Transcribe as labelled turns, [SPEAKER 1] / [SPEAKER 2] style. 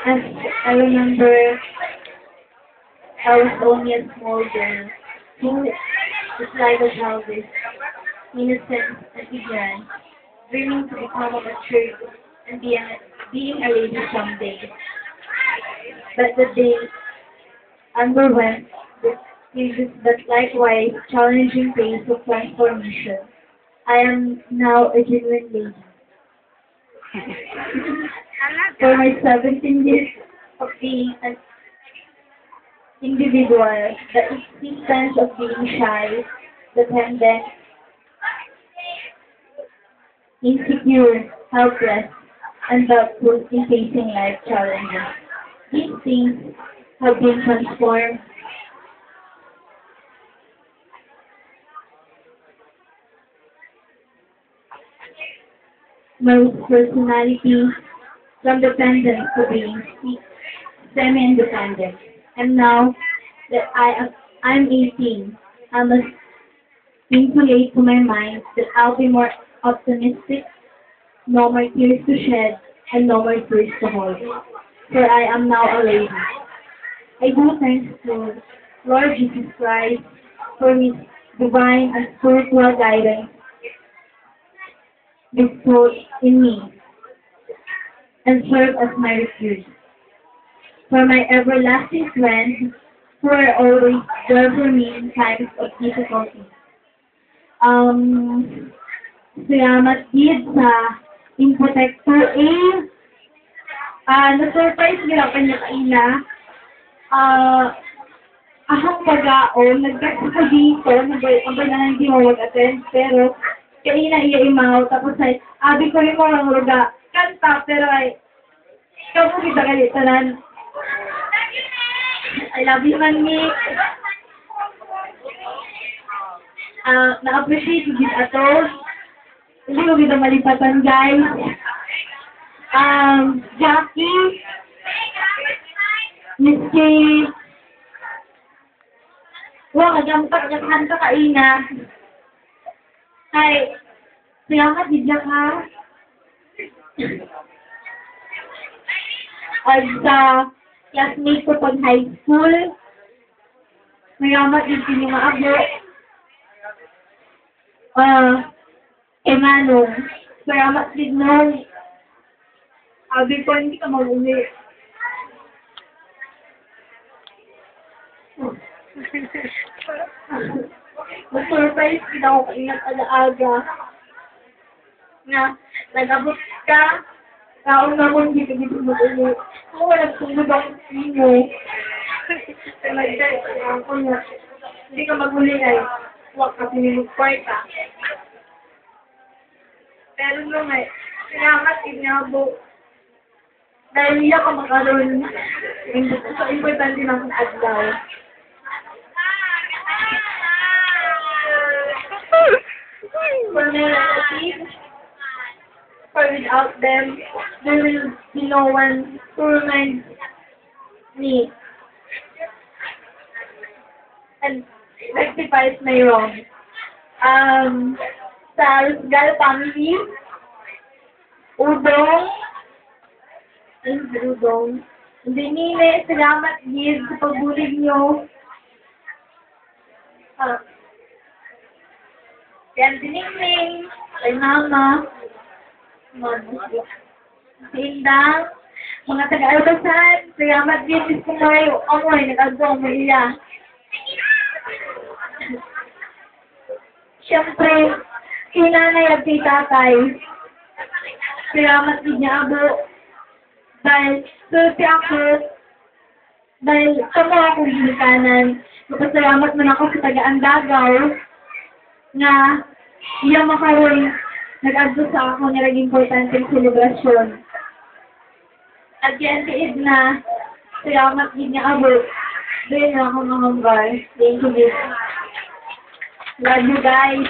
[SPEAKER 1] As I remember, I was only a small girl who was like a childish, innocent, and ignorant, dreaming to become a mature and being a lady someday. But the day underwent this previous but likewise challenging phase of transformation. I am now a genuine lady. For my 17 years of being an individual, the existence of being shy, dependent, insecure, helpless, and doubtful in facing life challenges. These things have been transformed my personality from dependent to being semi-independent. And now that I'm 18, I must inculate to my mind that I'll be more optimistic, no more tears to shed, and no more fears to hold. For I am now a lady. I do thanks to Lord Jesus Christ for His divine and spiritual guidance bestowed in me and serve as my refuge. For my everlasting friends who are always there for me in times of difficulty. Salamat din sa Improtector A. Na-surprise nila kanya kaina. Ahang pag-aon, nag-text ko dito, nabay na hindi mo mag-attend, pero kaina iya imaw, tapos ay, abi ko rin mo lang ruga, kanta, pero ay, ikaw po kita kalitanan. I love you, man, Nick. Na-appreciate ko din ato. Hindi ko kita malipatan, guys. Jackie, Miss Kay, kagampak, kanta kaina. Ay, salamat, Dijak, ha? At sa classmate ko pag high school, salamat din yung mga abo. Manong, salamat din nun. Abi ko, hindi ka mag-uli. Mag-surprise kita ako kaingat ala-aga. Na, nag-abot ka, taong naman dito mag-uli. Kung walang tungod ako sa inyo, nag-text ako na, hindi ka mag-uli ay, huwag ka pinimag-kwarta. Pero nung ay, salamat inabo. Dahil niya ka makaroon, so importante ng adlaw. For my relatives, for without them, there will be no one to remind me and rectifies my wrong. Sa Rusgal family, Udong, hindi nile, salamat din sa pagbulig nyo. Yan, diningning, kay mama, Indang, mga taga-albasan, salamat din sa kumayo, amoy, nag-agawang mo ila. Siyempre, kinanay at kay tatay, salamat din niya, abo. Dahil, swerte ako, dahil kamo akong ginikanan, magpasalamat man ako sa taga-andagaw, na iya makaroon, nag-adto sa ako na naging importanteng selebrasyon. At yan tiid na, salamat din niya abo, doon na ako mga bar. Thank you, Love you guys.